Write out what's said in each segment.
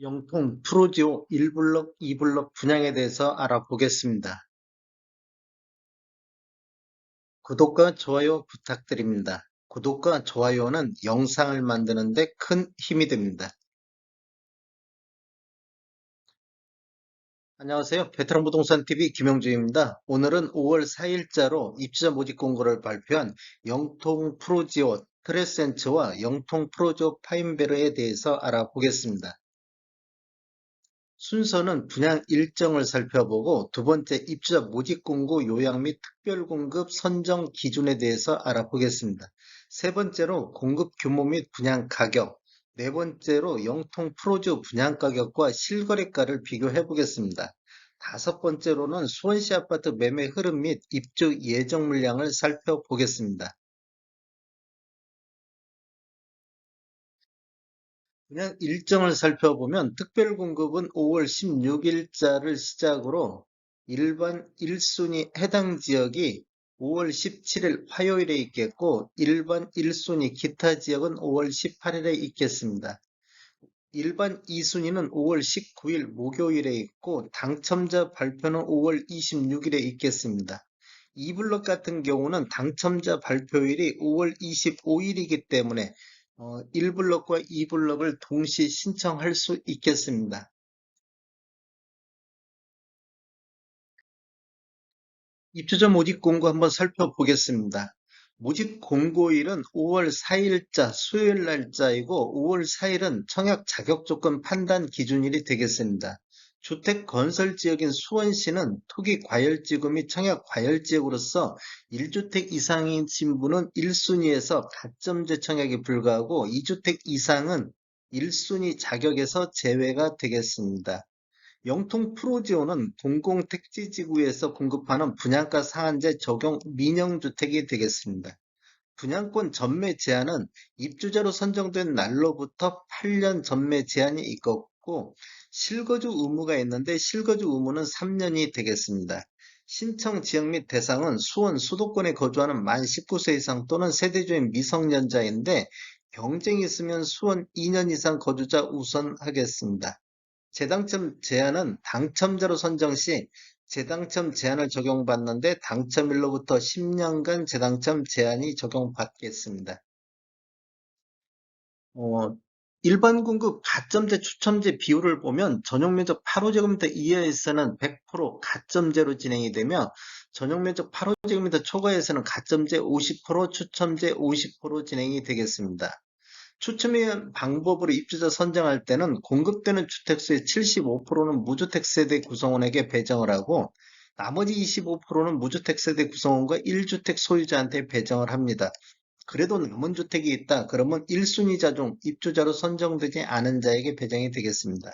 영통 프로지오 1블럭, 2블럭 분양에 대해서 알아보겠습니다. 구독과 좋아요 부탁드립니다. 구독과 좋아요는 영상을 만드는 데 큰 힘이 됩니다. 안녕하세요. 베테랑 부동산 TV 김영주입니다. 오늘은 5월 4일자로 입주자 모집 공고를 발표한 영통 프로지오 트레센츠와 영통 프로지오 파인베르에 대해서 알아보겠습니다. 순서는 분양 일정을 살펴보고 두 번째 입주자 모집 공고 요약 및 특별 공급 선정 기준에 대해서 알아보겠습니다. 세 번째로 공급 규모 및 분양 가격, 네 번째로 영통 프로주 분양 가격과 실거래가를 비교해 보겠습니다. 다섯 번째로는 수원시 아파트 매매 흐름 및 입주 예정 물량을 살펴보겠습니다. 그냥 일정을 살펴보면 특별공급은 5월 16일자를 시작으로 일반 1순위 해당 지역이 5월 17일 화요일에 있겠고 일반 1순위 기타 지역은 5월 18일에 있겠습니다. 일반 2순위는 5월 19일 목요일에 있고 당첨자 발표는 5월 26일에 있겠습니다. 2블럭 같은 경우는 당첨자 발표일이 5월 25일이기 때문에 1블럭과 2블럭을 동시 신청할 수 있겠습니다. 입주자 모집 공고 한번 살펴보겠습니다. 모집 공고일은 5월 4일자 수요일 날짜이고 5월 4일은 청약 자격 조건 판단 기준일이 되겠습니다. 주택 건설 지역인 수원시는 토기 과열지구 및 청약 과열지역으로서 1주택 이상이신 분은 1순위에서 가점제 청약에 불과하고 2주택 이상은 1순위 자격에서 제외가 되겠습니다. 영통 프로지오는 공공택지지구에서 공급하는 분양가 상한제 적용 민영주택이 되겠습니다. 분양권 전매 제한은 입주자로 선정된 날로부터 8년 전매 제한이 있고 실거주 의무가 있는데 실거주 의무는 3년이 되겠습니다. 신청 지역 및 대상은 수원 수도권에 거주하는 만 19세 이상 또는 세대주인 미성년자인데 경쟁이 있으면 수원 2년 이상 거주자 우선하겠습니다. 재당첨 제한은 당첨자로 선정 시 재당첨 제한을 적용받는데 당첨일로부터 10년간 재당첨 제한이 적용받겠습니다. 어, 일반 공급 가점제 추첨제 비율을 보면 전용 면적 8호제곱미터 이하에서는 100% 가점제로 진행이 되며 전용 면적 8호제곱미터 초과에서는 가점제 50%, 추첨제 50% 진행이 되겠습니다. 추첨의 방법으로 입주자 선정할 때는 공급되는 주택수의 75%는 무주택 세대 구성원에게 배정을 하고 나머지 25%는 무주택 세대 구성원과 1주택 소유자한테 배정을 합니다. 그래도 남은 주택이 있다. 그러면 1순위자 중 입주자로 선정되지 않은 자에게 배정이 되겠습니다.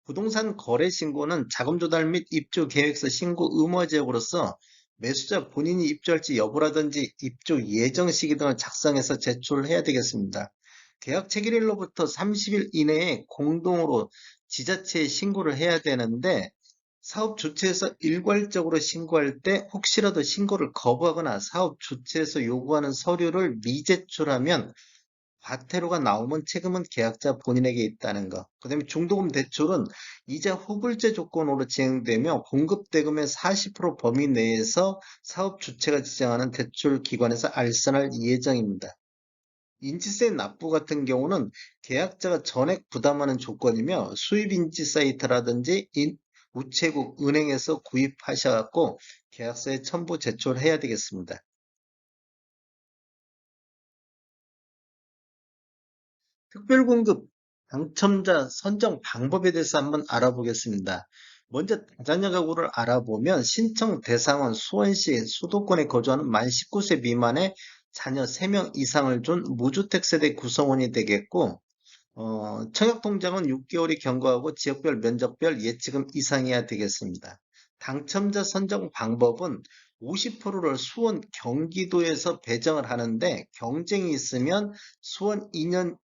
부동산 거래 신고는 자금 조달 및 입주 계획서 신고 의무 제역으로서 매수자 본인이 입주할지 여부라든지 입주 예정 시기 등을 작성해서 제출해야 되겠습니다. 계약 체결일로부터 30일 이내에 공동으로 지자체에 신고를 해야 되는데 사업 주체에서 일괄적으로 신고할 때 혹시라도 신고를 거부하거나 사업 주체에서 요구하는 서류를 미제출하면 과태료가 나오면 책임은 계약자 본인에게 있다는 것. 그다음에 중도금 대출은 이자 후불제 조건으로 진행되며 공급 대금의 40% 범위 내에서 사업 주체가 지정하는 대출 기관에서 알선할 예정입니다. 인지세 납부 같은 경우는 계약자가 전액 부담하는 조건이며 수입인지 사이트라든지 우체국, 은행에서 구입하셔갖고 계약서에 첨부 제출해야 되겠습니다. 특별공급 당첨자 선정 방법에 대해서 한번 알아보겠습니다. 먼저 다자녀 가구를 알아보면 신청 대상은 수원시 수도권에 거주하는 만 19세 미만의 자녀 3명 이상을 둔 무주택 세대 구성원이 되겠고 청약통장은 6개월이 경과하고 지역별 면적별 예치금 이상이어야 되겠습니다. 당첨자 선정 방법은 50%를 수원 경기도에서 배정을 하는데 경쟁이 있으면 수원 2년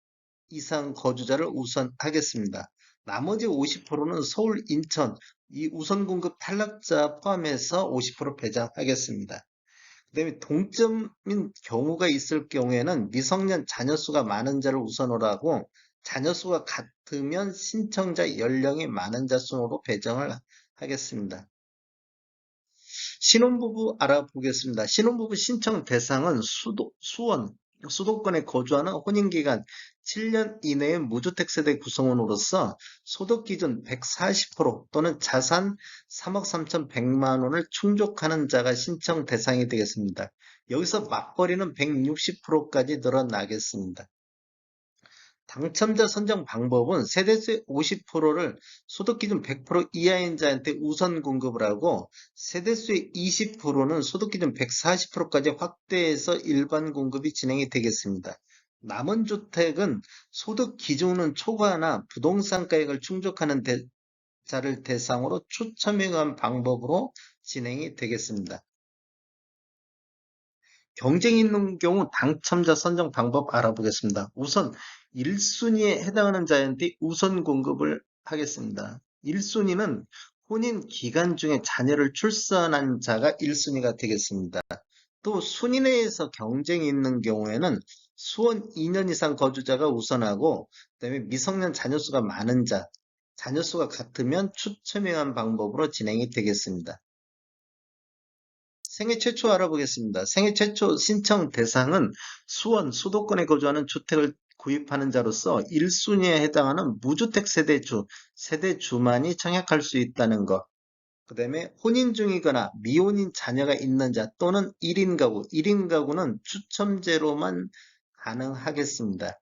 이상 거주자를 우선하겠습니다. 나머지 50%는 서울, 인천, 이 우선 공급 탈락자 포함해서 50% 배정하겠습니다. 그다음에 동점인 경우가 있을 경우에는 미성년 자녀 수가 많은 자를 우선으로 하고 자녀 수가 같으면 신청자 연령이 많은 자 순으로 배정을 하겠습니다. 신혼부부 알아보겠습니다. 신혼부부 신청 대상은 수도권에 거주하는 혼인기간 7년 이내의 무주택 세대 구성원으로서 소득기준 140% 또는 자산 3억 3,100만 원을 충족하는 자가 신청 대상이 되겠습니다. 여기서 맞벌이는 160%까지 늘어나겠습니다. 당첨자 선정 방법은 세대수의 50%를 소득기준 100% 이하인 자한테 우선 공급을 하고 세대수의 20%는 소득기준 140%까지 확대해서 일반 공급이 진행이 되겠습니다. 남은 주택은 소득 기준은 초과하나 부동산 가액을 충족하는 자를 대상으로 추첨행한 방법으로 진행이 되겠습니다. 경쟁이 있는 경우 당첨자 선정 방법 알아보겠습니다. 우선 1순위에 해당하는 자한테 우선 공급을 하겠습니다. 1순위는 혼인 기간 중에 자녀를 출산한 자가 1순위가 되겠습니다. 또 순위 내에서 경쟁이 있는 경우에는 수원 2년 이상 거주자가 우선하고 그다음에 미성년 자녀 수가 많은 자, 자녀 수가 같으면 추첨행한 방법으로 진행이 되겠습니다. 생애 최초 알아보겠습니다. 생애 최초 신청 대상은 수도권에 거주하는 주택을 구입하는 자로서 1순위에 해당하는 무주택 세대주만이 청약할 수 있다는 것. 그 다음에 혼인 중이거나 미혼인 자녀가 있는 자 또는 1인 가구, 1인 가구는 추첨제로만 가능하겠습니다.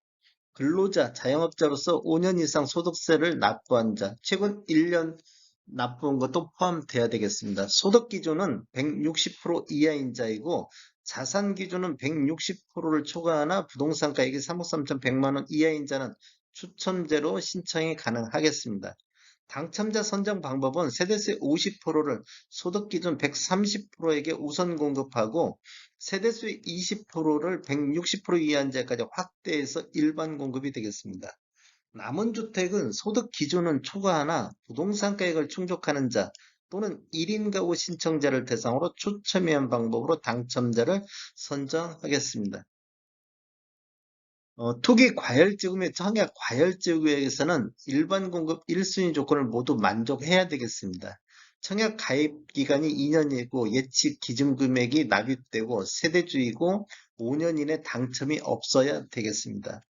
근로자, 자영업자로서 5년 이상 소득세를 납부한 자, 최근 1년 납부한 것도 포함돼야 되겠습니다. 소득 기준은 160% 이하인 자이고 자산 기준은 160%를 초과하나 부동산 가액이 3억 3,100만 원 이하인 자는 추첨제로 신청이 가능하겠습니다. 당첨자 선정 방법은 세대세 50%를 소득 기준 130%에게 우선 공급하고 세대수의 20%를 160% 이하인 자까지 확대해서 일반 공급이 되겠습니다. 남은 주택은 소득 기준은 초과하나 부동산 가액을 충족하는 자 또는 1인 가구 신청자를 대상으로 추첨위한 방법으로 당첨자를 선정하겠습니다. 투기 과열지구 및 청약 과열지구에서는 일반 공급 1순위 조건을 모두 만족해야 되겠습니다. 청약 가입 기간이 2년이고 예측 기준 금액이 납입되고 세대주이고 5년 이내 당첨이 없어야 되겠습니다.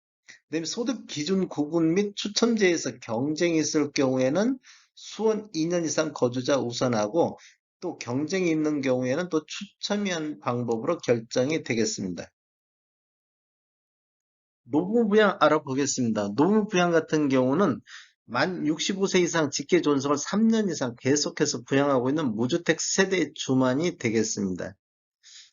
그다음에 소득 기준 구분 및 추첨제에서 경쟁이 있을 경우에는 수원 2년 이상 거주자 우선하고 또 경쟁이 있는 경우에는 또 추첨위한 방법으로 결정이 되겠습니다. 노무부양 알아보겠습니다. 노무부양 같은 경우는 만 65세 이상 직계 존속을 3년 이상 계속해서 부양하고 있는 무주택 세대 주만이 되겠습니다.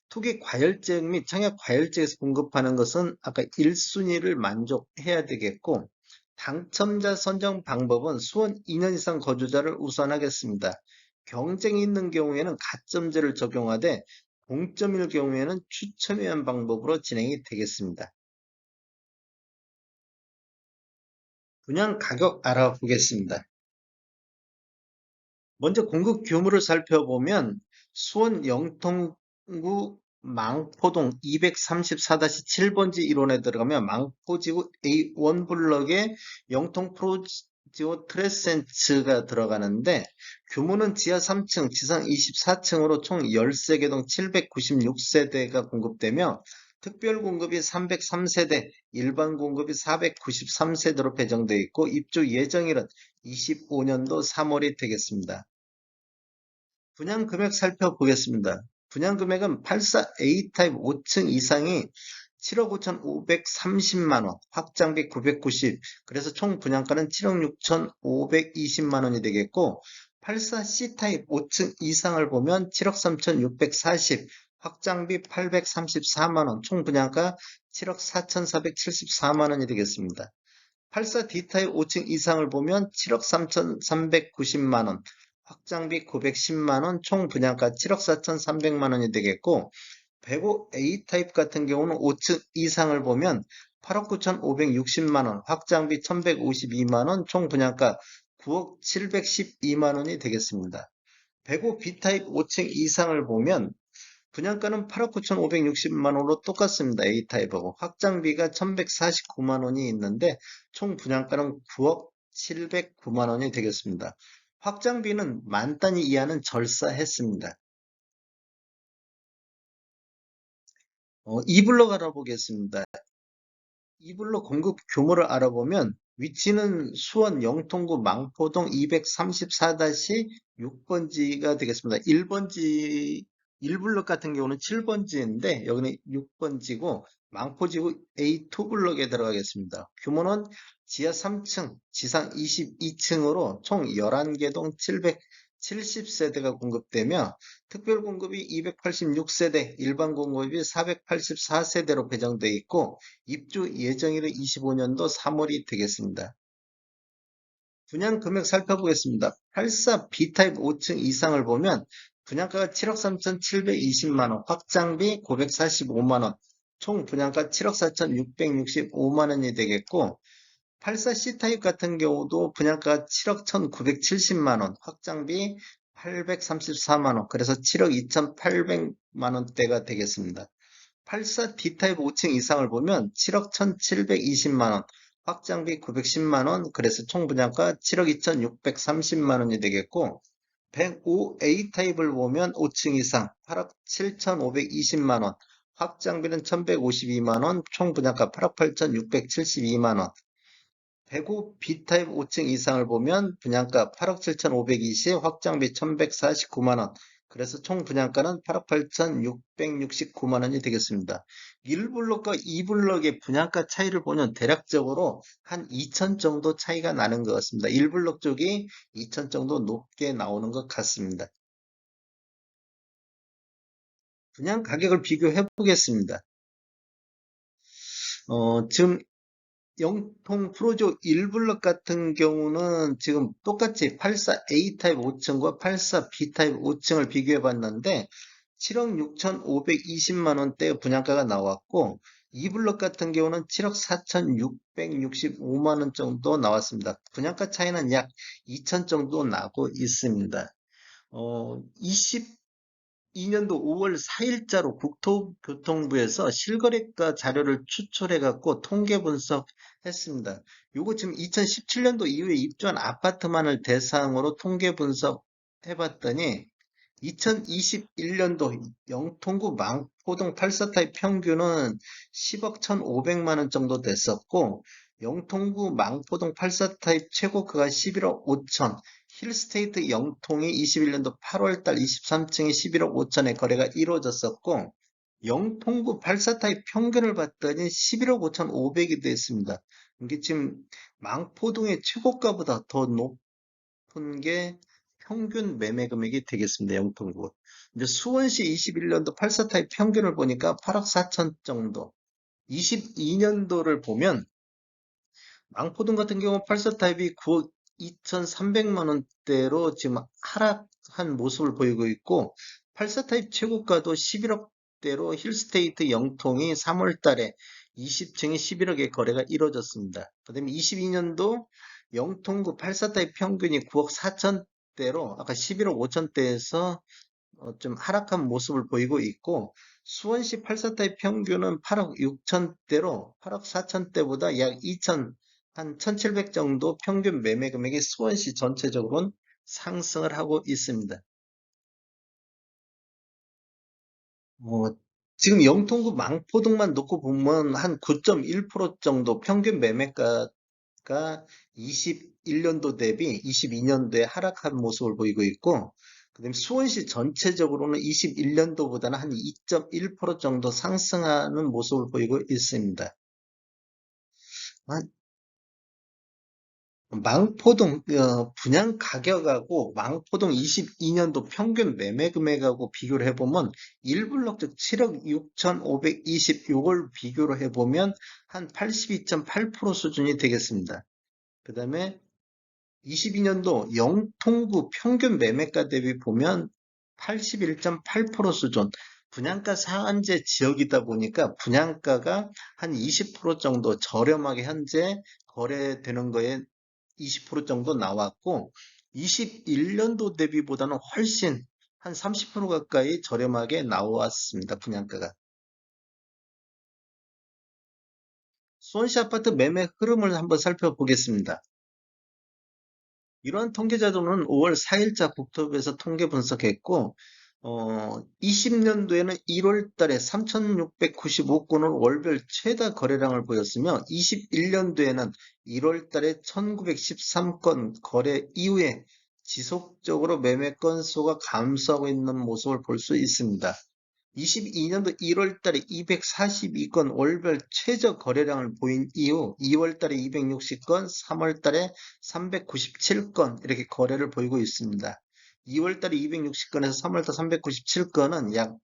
투기 과열지역 및 청약 과열지역에서 공급하는 것은 아까 1순위를 만족해야 되겠고 당첨자 선정 방법은 수원 2년 이상 거주자를 우선하겠습니다. 경쟁이 있는 경우에는 가점제를 적용하되 공점일 경우에는 추첨위한 방법으로 진행이 되겠습니다. 분양 가격 알아보겠습니다. 먼저 공급 규모를 살펴보면 수원 영통구 망포동 234-7번지 1원에 들어가면 망포지구 A1 블럭에 영통 프로지오 트레센츠가 들어가는데 규모는 지하 3층, 지상 24층으로 총 13개 동 796세대가 공급되며 특별 공급이 303세대, 일반 공급이 493세대로 배정되어 있고 입주 예정일은 25년도 3월이 되겠습니다. 분양 금액 살펴보겠습니다. 분양 금액은 84A 타입 5층 이상이 7억 5,530만 원, 확장비 990, 그래서 총 분양가는 7억 6,520만 원이 되겠고 84C 타입 5층 이상을 보면 7억 3,640, 확장비 834만 원, 총 분양가 7억 4,474만 원이 되겠습니다. 84D 타입 5층 이상을 보면 7억 3,390만 원, 확장비 910만 원, 총 분양가 7억 4,300만 원이 되겠고 105A 타입 같은 경우는 5층 이상을 보면 8억 9,560만 원, 확장비 1,152만 원, 총 분양가 9억 712만 원이 되겠습니다. 105B 타입 5층 이상을 보면 분양가는 8억 9,560만 원으로 똑같습니다. A타입하고. 확장비가 1,149만 원이 있는데 총 분양가는 9억 709만 원이 되겠습니다. 확장비는 만 단위 이하는 절사했습니다. 2블럭 알아보겠습니다. 이블로 공급 규모를 알아보면 위치는 수원 영통구 망포동 234-6번지가 되겠습니다. 1번지 1블럭 같은 경우는 7번지인데 여기는 6번지고 망포지구 A2블럭에 들어가겠습니다. 규모는 지하 3층, 지상 22층으로 총 11개 동 770세대가 공급되며 특별 공급이 286세대, 일반 공급이 484세대로 배정되어 있고 입주 예정일은 25년도 3월이 되겠습니다. 분양 금액 살펴보겠습니다. 84 B타입 5층 이상을 보면 분양가가 7억 3,720만 원, 확장비 945만 원, 총 분양가 7억 4,665만 원이 되겠고 84 C타입 같은 경우도 분양가 7억 1,970만 원, 확장비 834만 원, 그래서 7억 2,800만 원대가 되겠습니다. 84 D타입 5층 이상을 보면 7억 1,720만 원, 확장비 910만 원, 그래서 총 분양가 7억 2,630만 원이 되겠고 105 A타입을 보면 5층 이상 8억 7,520만 원, 확장비는 1,152만 원, 총 분양가 8억 8,672만 원. 105 B타입 5층 이상을 보면 분양가 8억 7,520, 확장비 1,149만 원. 그래서 총 분양가는 8억 8,669만 원이 되겠습니다. 1블럭과 2블럭의 분양가 차이를 보면 대략적으로 한 2천 정도 차이가 나는 것 같습니다. 1블럭 쪽이 2천 정도 높게 나오는 것 같습니다. 분양 가격을 비교해 보겠습니다. 지금 영통 프로조 1블럭 같은 경우는 지금 똑같이 84A 타입 5층과 84B 타입 5층을 비교해 봤는데 7억 6,520만 원대 분양가가 나왔고 2블럭 같은 경우는 7억 4,665만 원 정도 나왔습니다. 분양가 차이는 약 2천 정도 나고 있습니다. 2022년도 5월 4일자로 국토교통부에서 실거래가 자료를 추출해 갖고 통계 분석했습니다. 요거 지금 2017년도 이후에 입주한 아파트만을 대상으로 통계 분석해 봤더니 2021년도 영통구 망포동 84타입 평균은 10억 1,500만 원 정도 됐었고 영통구 망포동 84타입 최고가가 11억 5천, 힐스테이트 영통이 21년도 8월달 23층에 11억 5천에 거래가 이루어졌었고 영통구 84타입 평균을 봤더니 11억 5천 5백이 됐습니다. 이게 지금 망포동의 최고가보다 더 높은 게 평균 매매 금액이 되겠습니다. 영통구. 이제 수원시 21년도 84타입 평균을 보니까 8억 4천 정도. 22년도를 보면 망포동 같은 경우 84타입이 9억 2,300만 원대로 지금 하락한 모습을 보이고 있고 84타입 최고가도 11억대로 힐스테이트 영통이 3월 달에 20층이 11억에 거래가 이루어졌습니다. 그다음에 22년도 영통구 84타입 평균이 9억 4천대로 아까 11억 5천대에서 좀 하락한 모습을 보이고 있고 수원시 84타입 평균은 8억 6천대로 8억 4천대보다 약 2천 한 1,700 정도 평균 매매 금액이 수원시 전체적으로는 상승을 하고 있습니다. 어, 지금 영통구 망포동만 놓고 보면 한 9.1% 정도 평균 매매가가 21년도 대비 22년도에 하락한 모습을 보이고 있고, 그다음에 수원시 전체적으로는 21년도보다는 한 2.1% 정도 상승하는 모습을 보이고 있습니다. 망포동 분양 가격하고 망포동 22년도 평균 매매 금액하고 비교를 해보면 1블럭 즉 7억 6,520 요걸 비교를 해보면 한 82.8% 수준이 되겠습니다. 그 다음에 22년도 영통구 평균 매매가 대비 보면 81.8% 수준. 분양가 상한제 지역이다 보니까 분양가가 한 20% 정도 저렴하게 현재 거래되는 거에 20% 정도 나왔고 21년도 대비보다는 훨씬 한 30% 가까이 저렴하게 나왔습니다. 분양가가. 수원시 아파트 매매 흐름을 한번 살펴보겠습니다. 이러한 통계 자료는 5월 4일자 국토부에서 통계 분석했고, 20년도에는 1월 달에 3,695건을 월별 최다 거래량을 보였으며, 21년도에는 1월 달에 1,913건 거래 이후에 지속적으로 매매 건수가 감소하고 있는 모습을 볼 수 있습니다. 22년도 1월 달에 242건 월별 최저 거래량을 보인 이후 2월 달에 260건, 3월 달에 397건 이렇게 거래를 보이고 있습니다. 2월 달에 260건에서 3월 달 397건은 약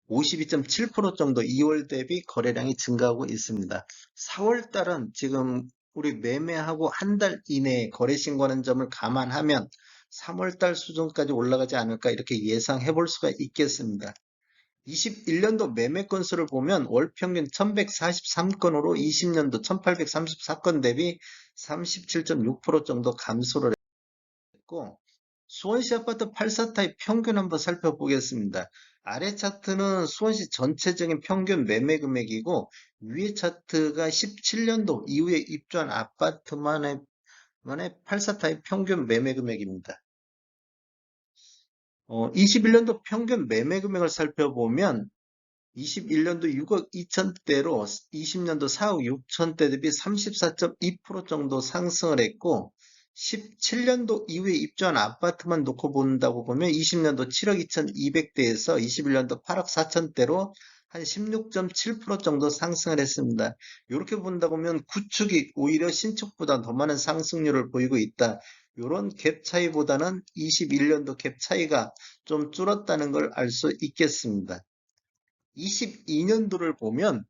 52.7% 정도 2월 대비 거래량이 증가하고 있습니다. 4월 달은 지금 우리 매매하고 한 달 이내에 거래 신고하는 점을 감안하면 3월 달 수준까지 올라가지 않을까 이렇게 예상해 볼 수가 있겠습니다. 21년도 매매 건수를 보면 월 평균 1143건으로 20년도 1834건 대비 37.6% 정도 감소를 했고, 수원시 아파트 84 타입 평균 한번 살펴보겠습니다. 아래 차트는 수원시 전체적인 평균 매매 금액이고, 위에 차트가 17년도 이후에 입주한 아파트만의 84 타입 평균 매매 금액입니다. 21년도 평균 매매 금액을 살펴보면 21년도 6억 2천대로 20년도 4억 6천대 대비 34.2% 정도 상승을 했고, 17년도 이후에 입주한 아파트만 놓고 본다고 보면 20년도 7억 2,200대에서 21년도 8억 4천대로 한 16.7% 정도 상승을 했습니다. 이렇게 본다 보면 구축이 오히려 신축보다 더 많은 상승률을 보이고 있다. 이런 갭 차이보다는 21년도 갭 차이가 좀 줄었다는 걸 알 수 있겠습니다. 22년도를 보면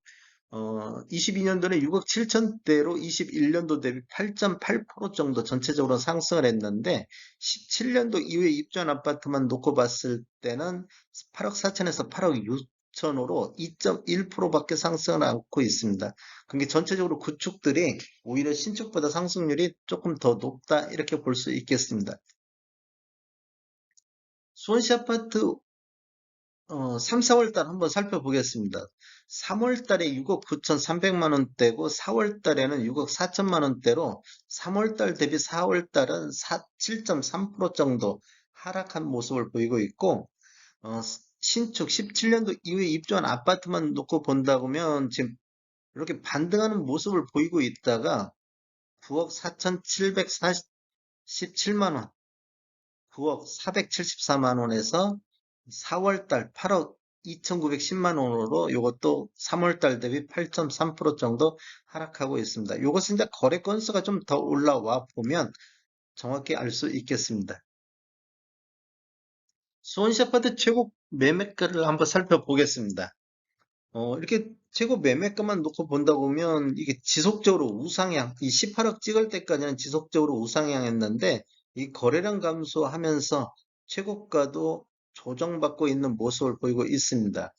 22년도는 6억 7천대로 21년도 대비 8.8% 정도 전체적으로 상승을 했는데 17년도 이후에 입주한 아파트만 놓고 봤을 때는 8억 4천에서 8억 6천으로 2.1%밖에 상승을 않고 있습니다. 그러니까 전체적으로 구축들이 오히려 신축보다 상승률이 조금 더 높다 이렇게 볼 수 있겠습니다. 수원시 아파트 3, 4월 달 한번 살펴보겠습니다. 3월 달에 6억 9,300만 원대고 4월 달에는 6억 4천만 원대로 3월 달 대비 4월 달은 7.3% 정도 하락한 모습을 보이고 있고 신축 17년도 이후에 입주한 아파트만 놓고 본다 보면 지금 이렇게 반등하는 모습을 보이고 있다가 9억 4,747만 원 9억 474만 원에서 4월달 8억 2,910만 원으로 이것도 3월달 대비 8.3% 정도 하락하고 있습니다. 이것은 이제 거래 건수가 좀 더 올라와 보면 정확히 알 수 있겠습니다. 수원시 아파트 최고 매매가를 한번 살펴보겠습니다. 이렇게 최고 매매가만 놓고 본다 보면 이게 지속적으로 우상향, 이 18억 찍을 때까지는 지속적으로 우상향했는데 이 거래량 감소하면서 최고가도 조정받고 있는 모습을 보이고 있습니다.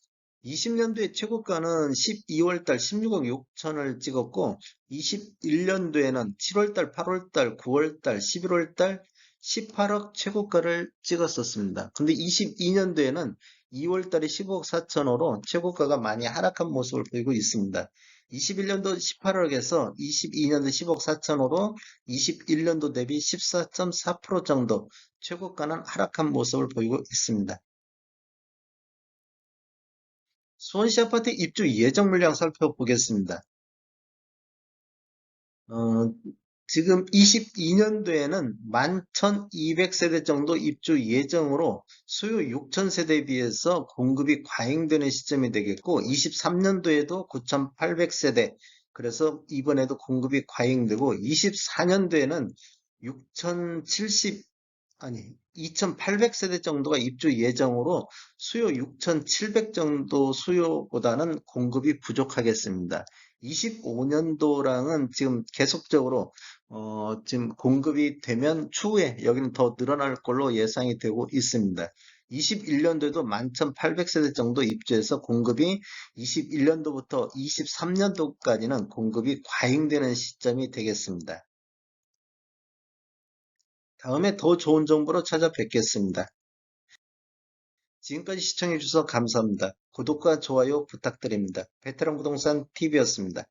20년도에 최고가는 12월 달 16억 6천을 찍었고 21년도에는 7월 달, 8월 달, 9월 달, 11월 달 18억 최고가를 찍었었습니다. 근데 22년도에는 2월 달에 15억 4천으로 최고가가 많이 하락한 모습을 보이고 있습니다. 21년도 18억에서 22년도 10억 4천으로 21년도 대비 14.4% 정도 최고가는 하락한 모습을 보이고 있습니다. 수원시 아파트 입주 예정 물량 살펴보겠습니다. 어, 지금 22년도에는 11,200세대 정도 입주 예정으로 수요 6,000세대에 비해서 공급이 과잉되는 시점이 되겠고 23년도에도 9,800세대 그래서 이번에도 공급이 과잉되고 24년도에는 6,070 아니 2,800세대 정도가 입주 예정으로 수요 6,700 정도 수요보다는 공급이 부족하겠습니다. 25년도랑은 지금 계속적으로 지금 공급이 되면 추후에 여기는 더 늘어날 걸로 예상이 되고 있습니다. 21년도에도 11,800세대 정도 입주해서 공급이 21년도부터 23년도까지는 공급이 과잉되는 시점이 되겠습니다. 다음에 더 좋은 정보로 찾아뵙겠습니다. 지금까지 시청해주셔서 감사합니다. 구독과 좋아요 부탁드립니다. 베테랑 부동산 TV였습니다.